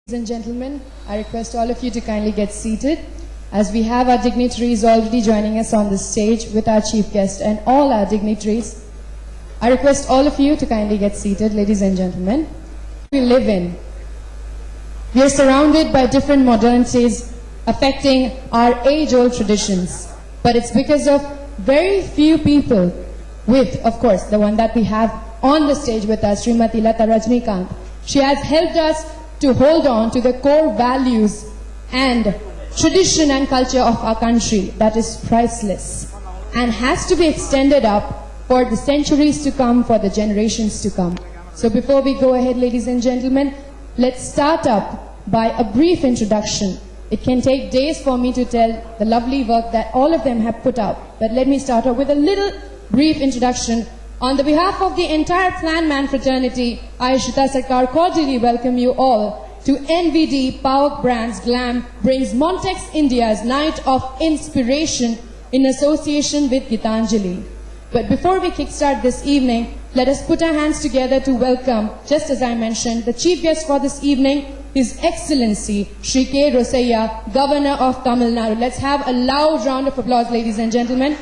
Ladies and gentlemen, I request all of you to kindly get seated as we have our dignitaries already joining us on the stage with our chief guest and all our dignitaries. I request all of you to kindly get seated, ladies and gentlemen. We live in. We are surrounded by different modernities affecting our age-old traditions, but it's because of very few people with, of course, the one that we have on the stage with us, Srimati Lata Rajnikant. She has helped us to hold on to the core values and tradition and culture of our country that is priceless and has to be extended up for the centuries to come, for the generations to come. So before we go ahead, ladies and gentlemen, let's start up by a brief introduction. It can take days for me to tell the lovely work that all of them have put out, but let me start off with a little brief introduction. On the behalf of the entire Planman fraternity, I, Shita Sarkar, cordially welcome you all to NVD Power Brands Glam brings Montex India's Night of Inspiration in association with Gitanjali. But before we kickstart this evening, let us put our hands together to welcome, just as I mentioned, the chief guest for this evening, His Excellency Shri K. Rosaiah, Governor of Tamil Nadu. Let's have a loud round of applause, ladies and gentlemen.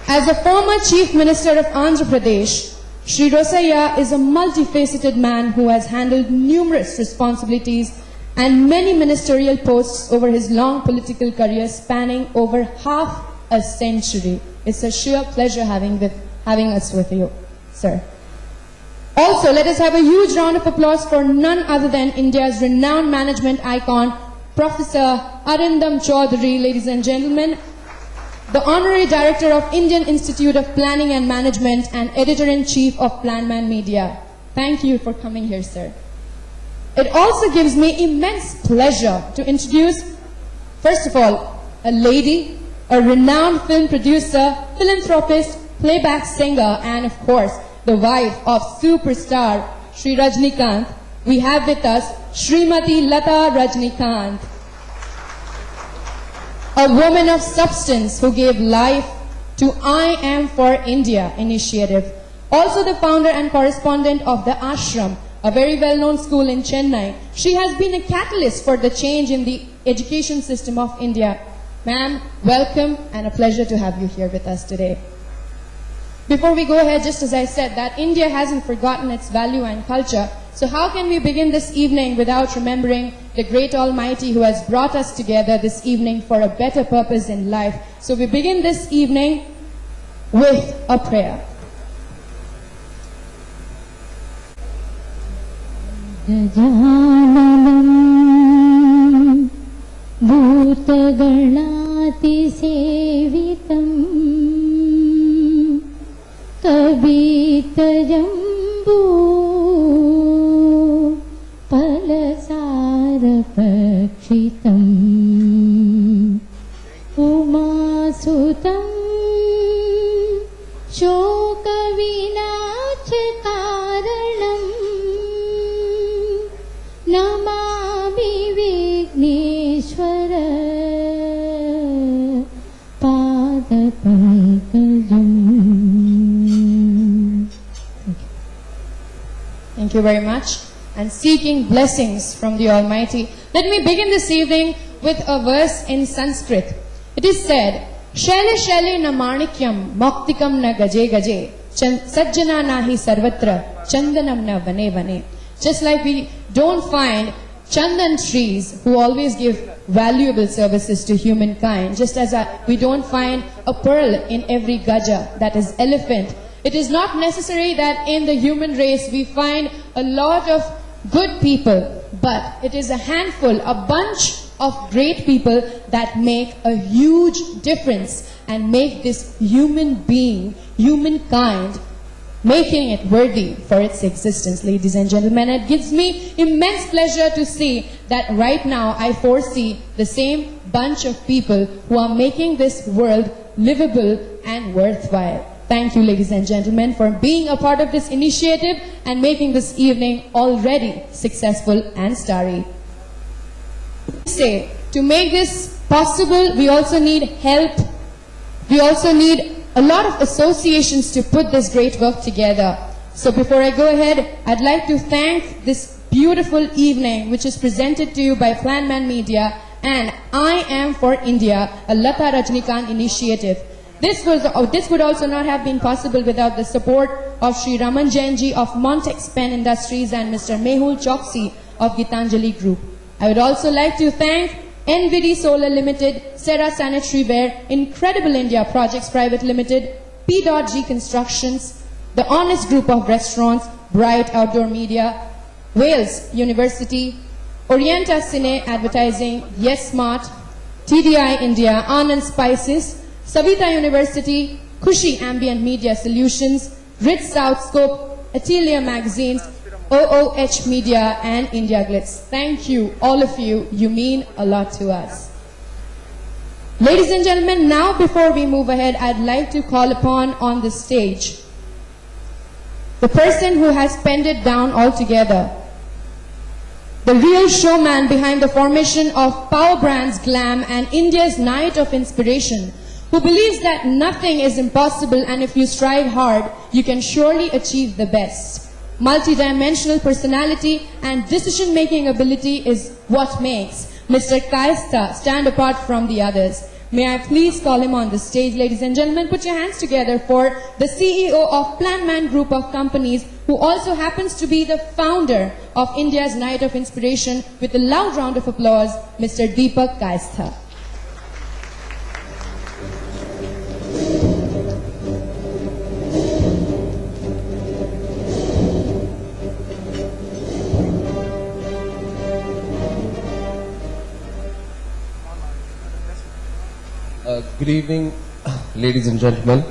As a former Chief Minister of Andhra Pradesh, Shri Rosaiah is a multifaceted man who has handled numerous responsibilities and many ministerial posts over his long political career spanning over half a century. It's a sheer pleasure having us with you, sir. Also, let us have a huge round of applause for none other than India's renowned management icon, Professor Arindam Chaudhary, ladies and gentlemen, the Honorary Director of Indian Institute of Planning and Management and Editor-in-Chief of Planman Media. Thank you for coming here, sir. It also gives me immense pleasure to introduce, first of all, a lady, a renowned film producer, philanthropist, playback singer, and of course, the wife of superstar Shri Rajnikant. We have with us Srimati Lata Rajnikant, a woman of substance who gave life to I Am for India initiative. Also the founder and correspondent of the Ashram, a very well-known school in Chennai. She has been a catalyst for the change in the education system of India. Ma'am, welcome and a pleasure to have you here with us today. Before we go ahead, just as I said, that India hasn't forgotten its value and culture. So how can we begin this evening without remembering the great Almighty who has brought us together this evening for a better purpose in life? So we begin this evening with a prayer. Gajananam Bhutaganati Sevitam Kavitajambu Palasarapakshitam Umasutam Shokavinaachakaranam Namami Vigneshwara Padapankajam. Thank you very much. And seeking blessings from the Almighty, let me begin this evening with a verse in Sanskrit. It is said, Shale Shale na manikyam moktikam na gaje gaje sajjana nahi sarvatra chandanam na vane vane. Just like we don't find chandan trees who always give valuable services to humankind, just as we don't find a pearl in every gaja, that is elephant. It is not necessary that in the human race we find a lot of good people, but it is a handful, a bunch of great people that make a huge difference and make this human being, humankind, making it worthy for its existence, ladies and gentlemen. It gives me immense pleasure to see that right now I foresee the same bunch of people who are making this world livable and worthwhile. Thank you, ladies and gentlemen, for being a part of this initiative and making this evening already successful and starry. To make this possible, we also need help. We also need a lot of associations to put this great work together. So before I go ahead, I'd like to thank this beautiful evening, which is presented to you by Planman Media and I Am for India, a Lata Rajnikant initiative. This would also not have been possible without the support of Sri Raman Jainji of Montex Pen Industries and Mr. Mehul Choksi of Gitanjali Group. I would also like to thank NVD Solar Limited, Serra Sanitary Ware, Incredible India Projects Private Limited, P.G Constructions, the Honest Group of Restaurants, Bright Outdoor Media, Wales University, Orienta Cine Advertising, Yes Smart, TDI India, Anand Spices, Savita University, Kushi Ambient Media Solutions, Ritz South Scope, Atelier Magazines, OOH Media and India Glitz. Thank you, all of you. You mean a lot to us. Ladies and gentlemen, now before we move ahead, I'd like to call upon on the stage the person who has penned it down altogether, the real showman behind the formation of Power Brands Glam and India's Night of Inspiration, who believes that nothing is impossible and if you strive hard, you can surely achieve the best. Multi-dimensional personality and decision-making ability is what makes Mr. Kaista stand apart from the others. May I please call him on the stage, ladies and gentlemen. Put your hands together for the CEO of Planman Group of Companies, who also happens to be the founder of India's Night of Inspiration, with a loud round of applause, Mr. Deepak Kaista. Good evening, ladies and gentlemen.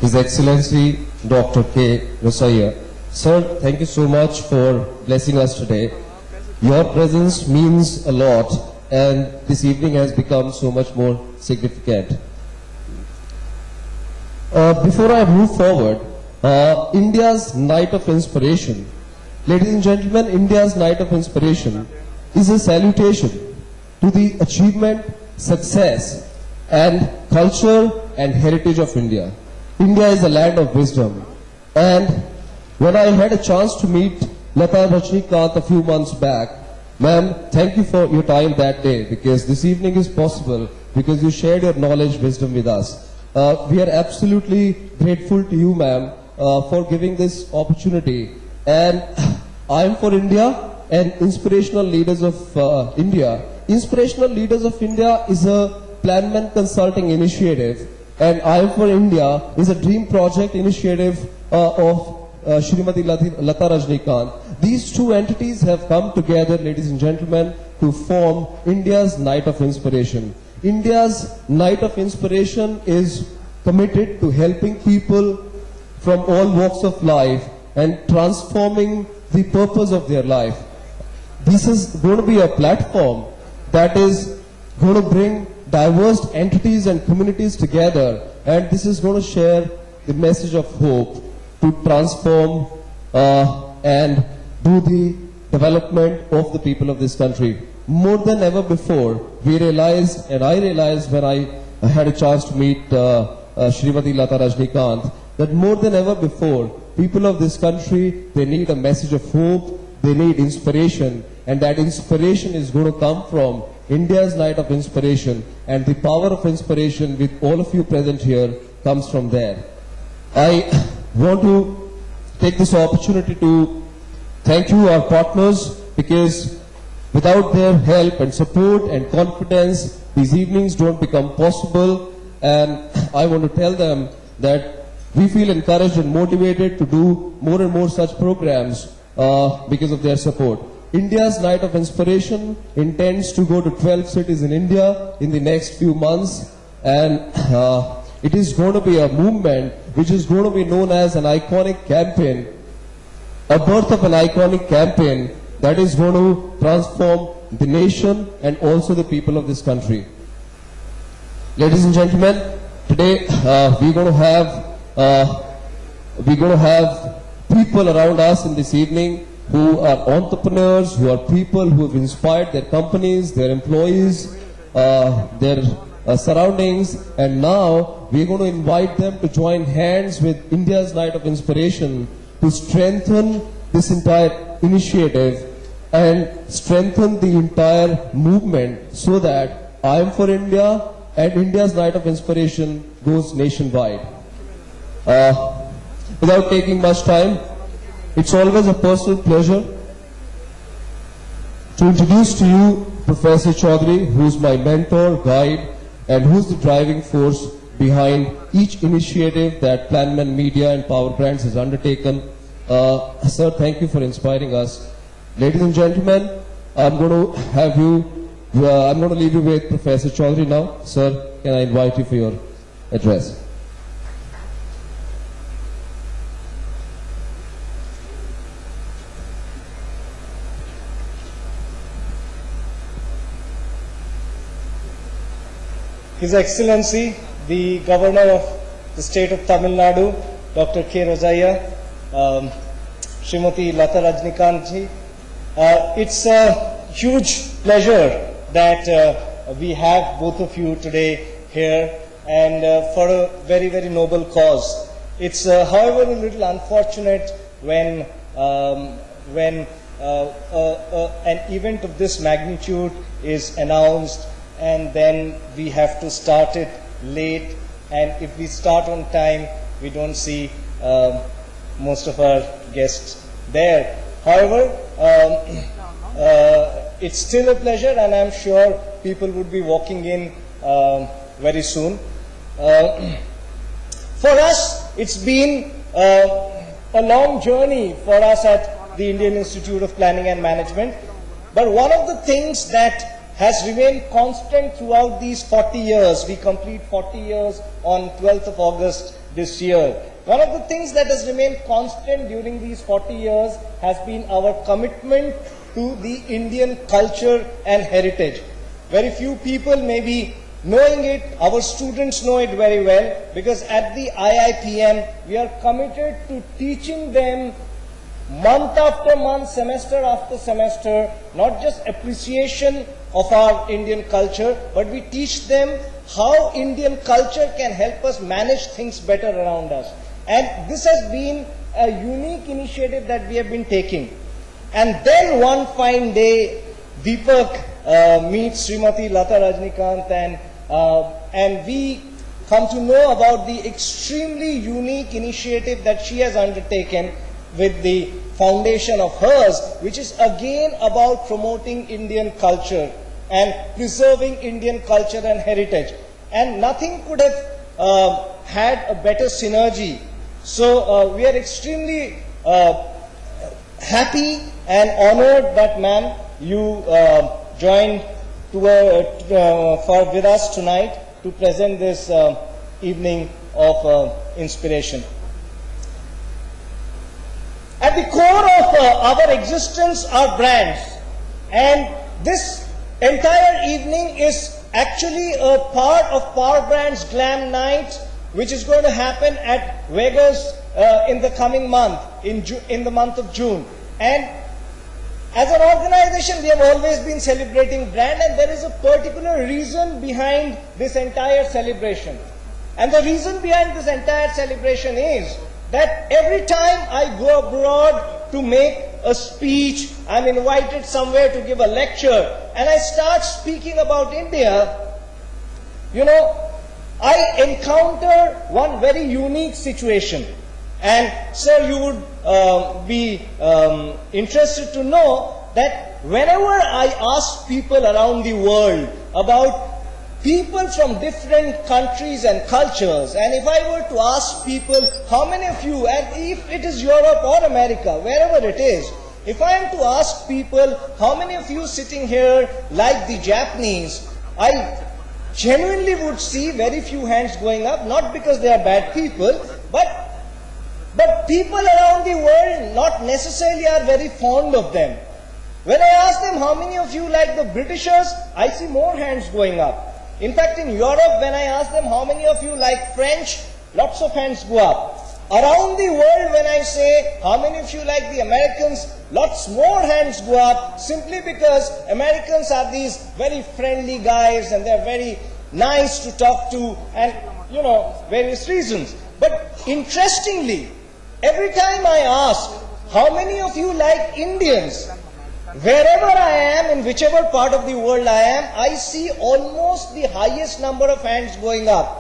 His Excellency Dr. K. Rosaiya. Sir, thank you so much for blessing us today. Your presence means a lot and this evening has become so much more significant. Before I move forward, India's Night of Inspiration. Ladies and gentlemen, India's Night of Inspiration is a salutation to the achievement, success, and culture and heritage of India. India is a land of wisdom. And when I had a chance to meet Lata Rajnikant a few months back, ma'am, thank you for your time that day, because this evening is possible because you shared your knowledge, wisdom with us. We are absolutely grateful to you, ma'am, for giving this opportunity. And I Am for India and Inspirational Leaders of India. Inspirational Leaders of India is a Planman Consulting Initiative, and I Am for India is a dream project initiative of Shrimati Lata Rajnikant. These two entities have come together, ladies and gentlemen, to form India's Night of Inspiration. India's Night of Inspiration is committed to helping people from all walks of life and transforming the purpose of their life. This is going to be a platform that is going to bring diverse entities and communities together, and this is going to share the message of hope to transform and do the development of the people of this country. More than ever before, we realized, and I realized when I had a chance to meet Shrimati Lata Rajnikant, that more than ever before, people of this country, they need a message of hope, they need inspiration, and that inspiration is going to come from India's Night of Inspiration, and the power of inspiration with all of you present here comes from there. I want to take this opportunity to thank you, our partners, because without their help and support and confidence, these evenings don't become possible, and I want to tell them that we feel encouraged and motivated to do more and more such programs because of their support. India's Night of Inspiration intends to go to 12 cities in India in the next few months, and it is going to be a movement which is going to be known as an iconic campaign, a birth of an iconic campaign that is going to transform the nation and also the people of this country. Ladies and gentlemen, today we're going to have people around us in this evening who are entrepreneurs, who are people who have inspired their companies, their employees, their surroundings, and now we're going to invite them to join hands with India's Night of Inspiration to strengthen this entire initiative and strengthen the entire movement so that I am for India and India's Night of Inspiration goes nationwide. Without taking much time, it's always a personal pleasure to introduce to you Professor Chaudhary, who's my mentor, guide, and who's the driving force behind each initiative that Planman Media and Power Brands has undertaken. Sir, thank you for inspiring us. Ladies and gentlemen, I'm going to leave you with Professor Chaudhary now. Sir, can I invite you for your address? His Excellency, the Governor of the State of Tamil Nadu, Dr. K. Rosaiah, Srimati Lata Rajnikantji, it's a huge pleasure that we have both of you today here and for a very, very noble cause. It's however a little unfortunate when an event of this magnitude is announced and then we have to start it late, and if we start on time we don't see most of our guests there. However, it's still a pleasure and I'm sure people would be walking in very soon. For us, it's been a long journey for us at the Indian Institute of Planning and Management, but one of the things that has remained constant throughout these 40 years, we complete 40 years on 12th of August this year. One of the things that has remained constant during these 40 years has been our commitment to the Indian culture and heritage. Very few people may be knowing it, our students know it very well, because at the IIPM we are committed to teaching them month after month, semester after semester, not just appreciation of our Indian culture, but we teach them how Indian culture can help us manage things better around us. And this has been a unique initiative that we have been taking. And then one fine day, Deepak meets Srimati Lata Rajnikant and we come to know about the extremely unique initiative that she has undertaken with the foundation of hers, which is again about promoting Indian culture and preserving Indian culture and heritage. And nothing could have had a better synergy. So we are extremely happy and honored that, ma'am, you joined with us tonight to present this evening of inspiration. At the core of our existence are brands, and this entire evening is actually a part of Power Brands Glam Night, which is going to happen at Vegas in the coming month, in the month of June. And as an organization, we have always been celebrating brand, and there is a particular reason behind this entire celebration. And the reason behind this entire celebration is that every time I go abroad to make a speech, I'm invited somewhere to give a lecture, and I start speaking about India, you know, I encounter one very unique situation. And sir, you would be interested to know that whenever I ask people around the world about people from different countries and cultures, and if I were to ask people, how many of you, and if it is Europe or America, wherever it is, if I am to ask people, how many of you sitting here like the Japanese, I genuinely would see very few hands going up, not because they are bad people, but people around the world not necessarily are very fond of them. When I ask them, how many of you like the Britishers, I see more hands going up. In fact, in Europe, when I ask them, how many of you like French, lots of hands go up. Around the world, when I say, how many of you like the Americans, lots more hands go up, simply because Americans are these very friendly guys and they're very nice to talk to, and, you know, various reasons. But interestingly, every time I ask, how many of you like Indians, Wherever I am, in whichever part of the world I am, I see almost the highest number of hands going up.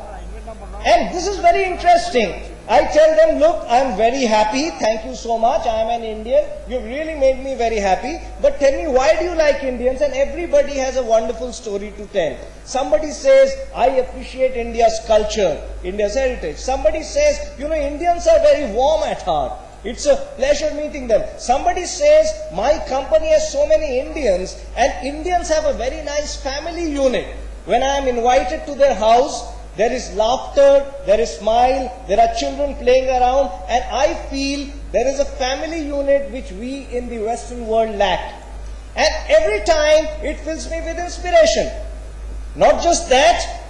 And this is very interesting. I tell them, look, I'm very happy. Thank you so much. I am an Indian. You've really made me very happy. But tell me, why do you like Indians? And everybody has a wonderful story to tell. Somebody says, I appreciate India's culture, India's heritage. Somebody says, Indians are very warm at heart. It's a pleasure meeting them. Somebody says, my company has so many Indians, and Indians have a very nice family unit. When I am invited to their house, there is laughter, there is smile, there are children playing around, and I feel there is a family unit which we in the Western world lack. And every time it fills me with inspiration. Not just that,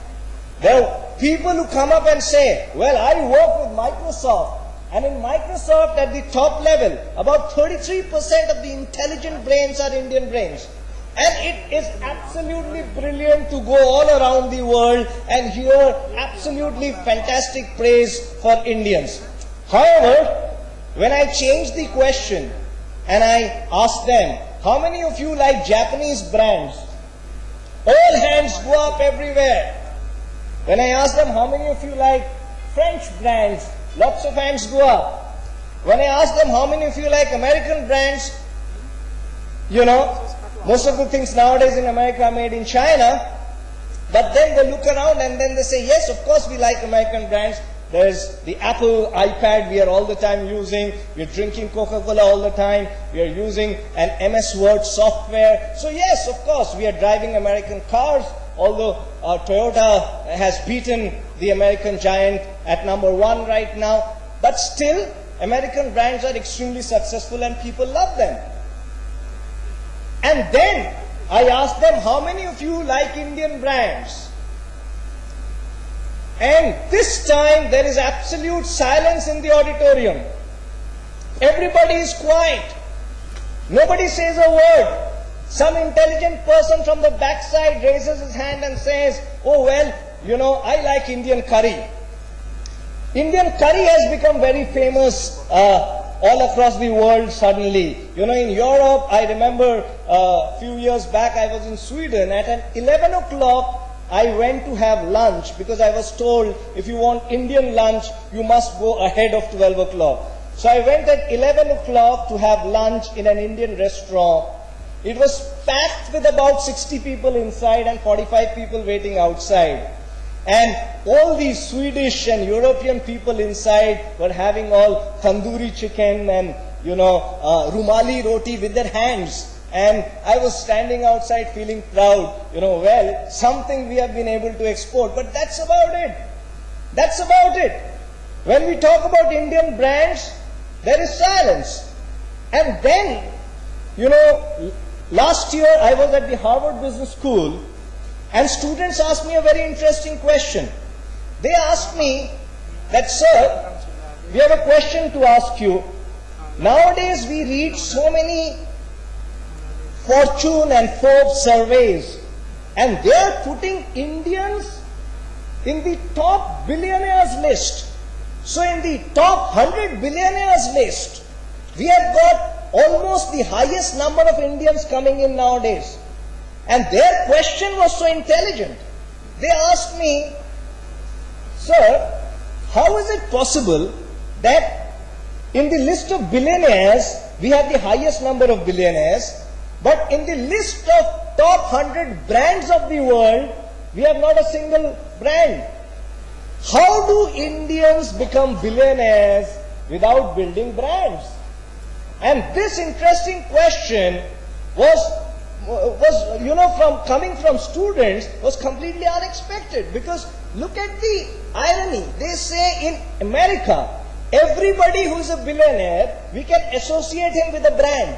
there are people who come up and say, well, I work with Microsoft, and in Microsoft at the top level, about 33% of the intelligent brains are Indian brains. And it is absolutely brilliant to go all around the world and hear absolutely fantastic praise for Indians. However, when I change the question and I ask them, how many of you like Japanese brands? All hands go up everywhere. When I ask them, how many of you like French brands? Lots of hands go up. When I ask them, how many of you like American brands? Most of the things nowadays in America are made in China, but then they look around and then they say, yes, of course we like American brands. There's the Apple iPad we are all the time using. We're drinking Coca-Cola all the time. We are using an MS Word software. So yes, of course, we are driving American cars, although Toyota has beaten the American giant at number 1 right now. But still, American brands are extremely successful and people love them. And then I asked them, how many of you like Indian brands? And this time there is absolute silence in the auditorium. Everybody is quiet. Nobody says a word. Some intelligent person from the backside raises his hand and says, oh well, I like Indian curry. Indian curry has become very famous all across the world suddenly. In Europe, I remember a few years back I was in Sweden. At 11 o'clock, I went to have lunch because I was told if you want Indian lunch, you must go ahead of 12 o'clock. So I went at 11 o'clock to have lunch in an Indian restaurant. It was packed with about 60 people inside and 45 people waiting outside. And all these Swedish and European people inside were having all tandoori chicken and, rumali roti with their hands. And I was standing outside feeling proud, well, something we have been able to export. But that's about it. That's about it. When we talk about Indian brands, there is silence. And then, last year I was at the Harvard Business School, and students asked me a very interesting question. They asked me that, sir, we have a question to ask you. Nowadays we read so many Fortune and Forbes surveys, and they are putting Indians in the top billionaires list. So in the top 100 billionaires list, we have got almost the highest number of Indians coming in nowadays. And their question was so intelligent. They asked me, sir, how is it possible that in the list of billionaires, we have the highest number of billionaires, but in the list of top 100 brands of the world, we have not a single brand? How do Indians become billionaires without building brands? And this interesting question was coming from students was completely unexpected, because look at the irony. They say in America, everybody who is a billionaire, we can associate him with a brand.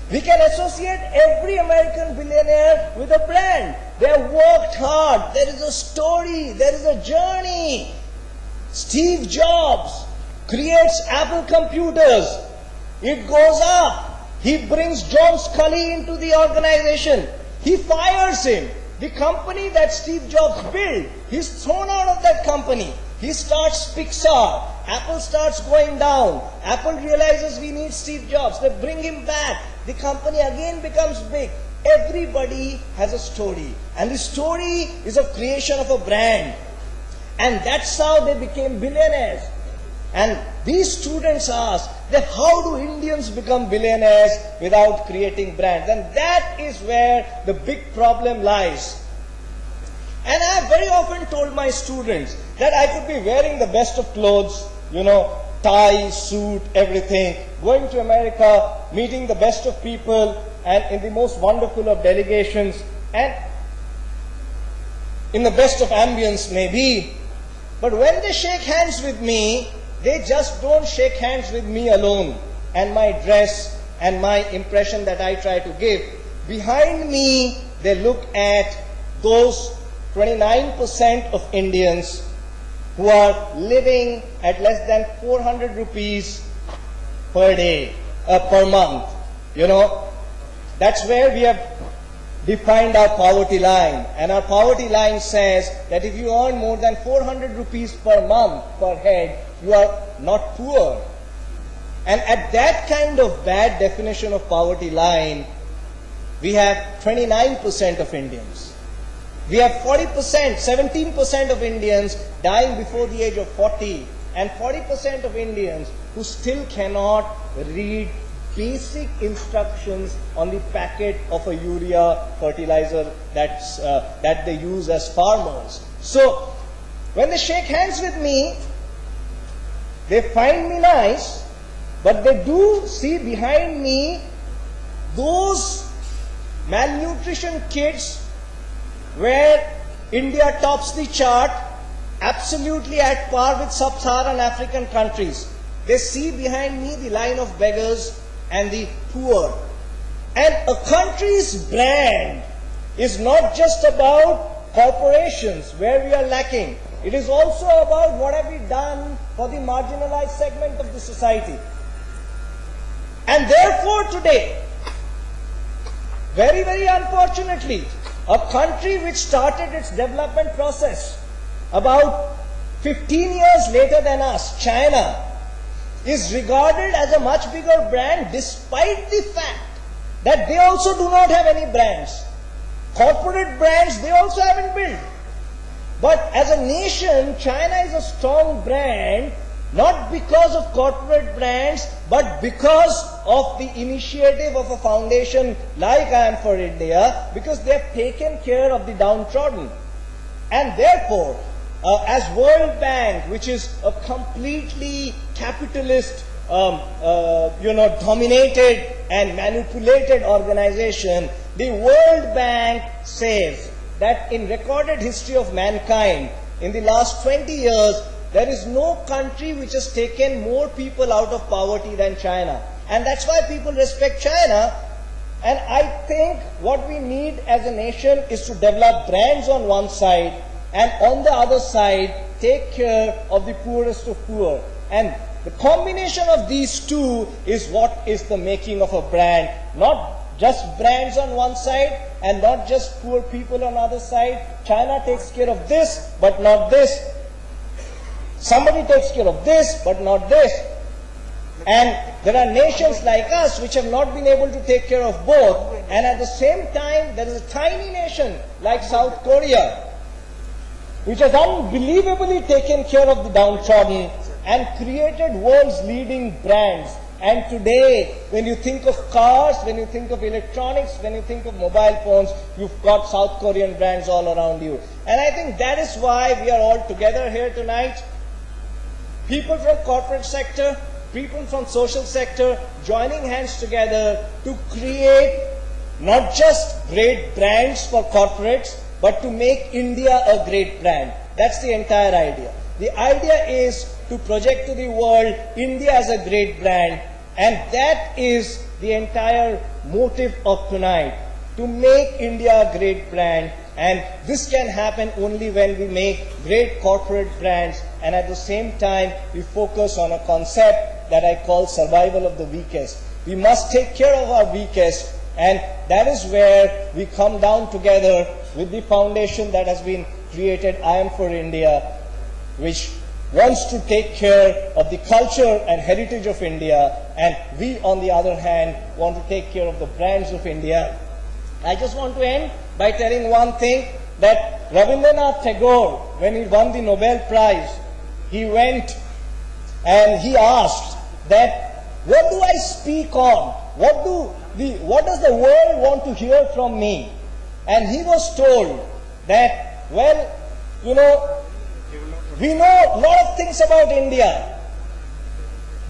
We can associate every American billionaire with a brand. They have worked hard. There is a story. There is a journey. Steve Jobs creates Apple computers. It goes up. He brings John Scully into the organization. He fires him. The company that Steve Jobs built, he's thrown out of that company. He starts Pixar. Apple starts going down. Apple realizes we need Steve Jobs. They bring him back. the company again becomes big. Everybody has a story, and the story is a creation of a brand. And that's how they became billionaires. And these students ask that how do Indians become billionaires without creating brands? And that is where the big problem lies. And I have very often told my students that I could be wearing the best of clothes, tie, suit, everything, going to America, meeting the best of people, and in the most wonderful of delegations, and in the best of ambience maybe. But when they shake hands with me, they just don't shake hands with me alone and my dress and my impression that I try to give. Behind me, they look at those 29% of Indians who are living at less than 400 rupees per day, per month. That's where we have defined our poverty line. And our poverty line says that if you earn more than 400 rupees per month per head, you are not poor. And at that kind of bad definition of poverty line, we have 29% of Indians. We have 40%, 17% of Indians dying before the age of 40, and 40% of Indians who still cannot read basic instructions on the packet of a urea fertilizer that they use as farmers. So, when they shake hands with me, they find me nice, but they do see behind me those malnutrition kids where India tops the chart, absolutely at par with sub-Saharan African countries. They see behind me the line of beggars and the poor. And a country's brand is not just about corporations where we are lacking. It is also about what have we done for the marginalized segment of the society. And therefore today, very, very unfortunately, a country which started its development process about 15 years later than us, China, is regarded as a much bigger brand despite the fact that they also do not have any brands. Corporate brands they also haven't built. But as a nation, China is a strong brand not because of corporate brands, but because of the initiative of a foundation like I Am for India, because they have taken care of the downtrodden. And therefore, as World Bank, which is a completely capitalist, dominated and manipulated organization, the World Bank says that in recorded history of mankind, in the last 20 years, there is no country which has taken more people out of poverty than China. And that's why people respect China. And I think what we need as a nation is to develop brands on one side, and on the other side, take care of the poorest of poor. And the combination of these two is what is the making of a brand. Not just brands on one side and not just poor people on the other side. China takes care of this, but not this. Somebody takes care of this, but not this. And there are nations like us which have not been able to take care of both. And at the same time, there is a tiny nation like South Korea, which has unbelievably taken care of the downtrodden and created world's leading brands. And today, when you think of cars, when you think of electronics, when you think of mobile phones, you've got South Korean brands all around you. And I think that is why we are all together here tonight. People from corporate sector, people from social sector, joining hands together to create not just great brands for corporates, but to make India a great brand. That's the entire idea. The idea is to project to the world India as a great brand, and that is the entire motive of tonight, to make India a great brand. And this can happen only when we make great corporate brands, and at the same time we focus on a concept that I call survival of the weakest. We must take care of our weakest, and that is where we come down together with the foundation that has been created, I Am for India, which wants to take care of the culture and heritage of India, and we, on the other hand, want to take care of the brands of India. I just want to end by telling one thing, that Rabindranath Tagore, when he won the Nobel Prize, he went and he asked that, what do I speak on? What does the world want to hear from me? And he was told that, well, you know, we know a lot of things about India,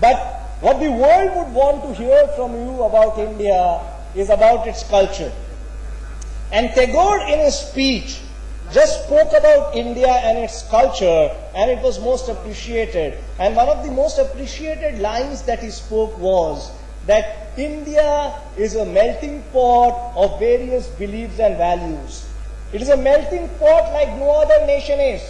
but what the world would want to hear from you about India is about its culture. And Tagore, in his speech, just spoke about India and its culture, and it was most appreciated. And one of the most appreciated lines that he spoke was that India is a melting pot of various beliefs and values. It is a melting pot like no other nation is,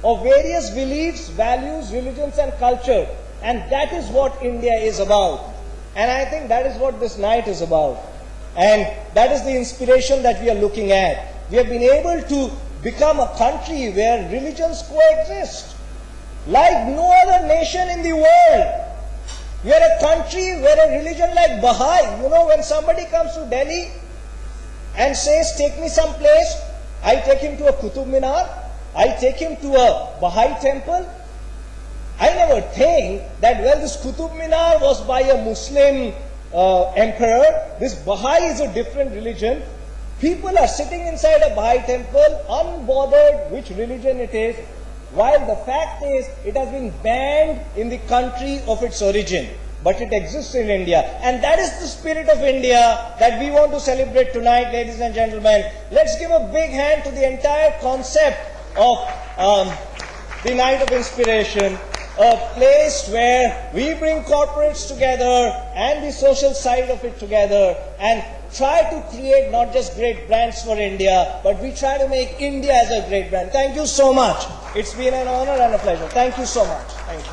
of various beliefs, values, religions and culture. And that is what India is about. And I think that is what this night is about. And that is the inspiration that we are looking at. We have been able to become a country where religions coexist like no other nation in the world. We are a country where a religion like Baha'i, you know, when somebody comes to Delhi and says, take me someplace, I take him to a Qutub Minar, I take him to a Baha'i temple. I never think that, well, this Qutub Minar was by a Muslim emperor, this Baha'i is a different religion. People are sitting inside a Baha'i temple, unbothered which religion it is, while the fact is, it has been banned in the country of its origin. But it exists in India. And that is the spirit of India that we want to celebrate tonight, ladies and gentlemen. Let's give a big hand to the entire concept of the Night of Inspiration. A place where we bring corporates together and the social side of it together and try to create not just great brands for India, but we try to make India as a great brand. Thank you so much. It's been an honor and a pleasure. Thank you so much. Thank you.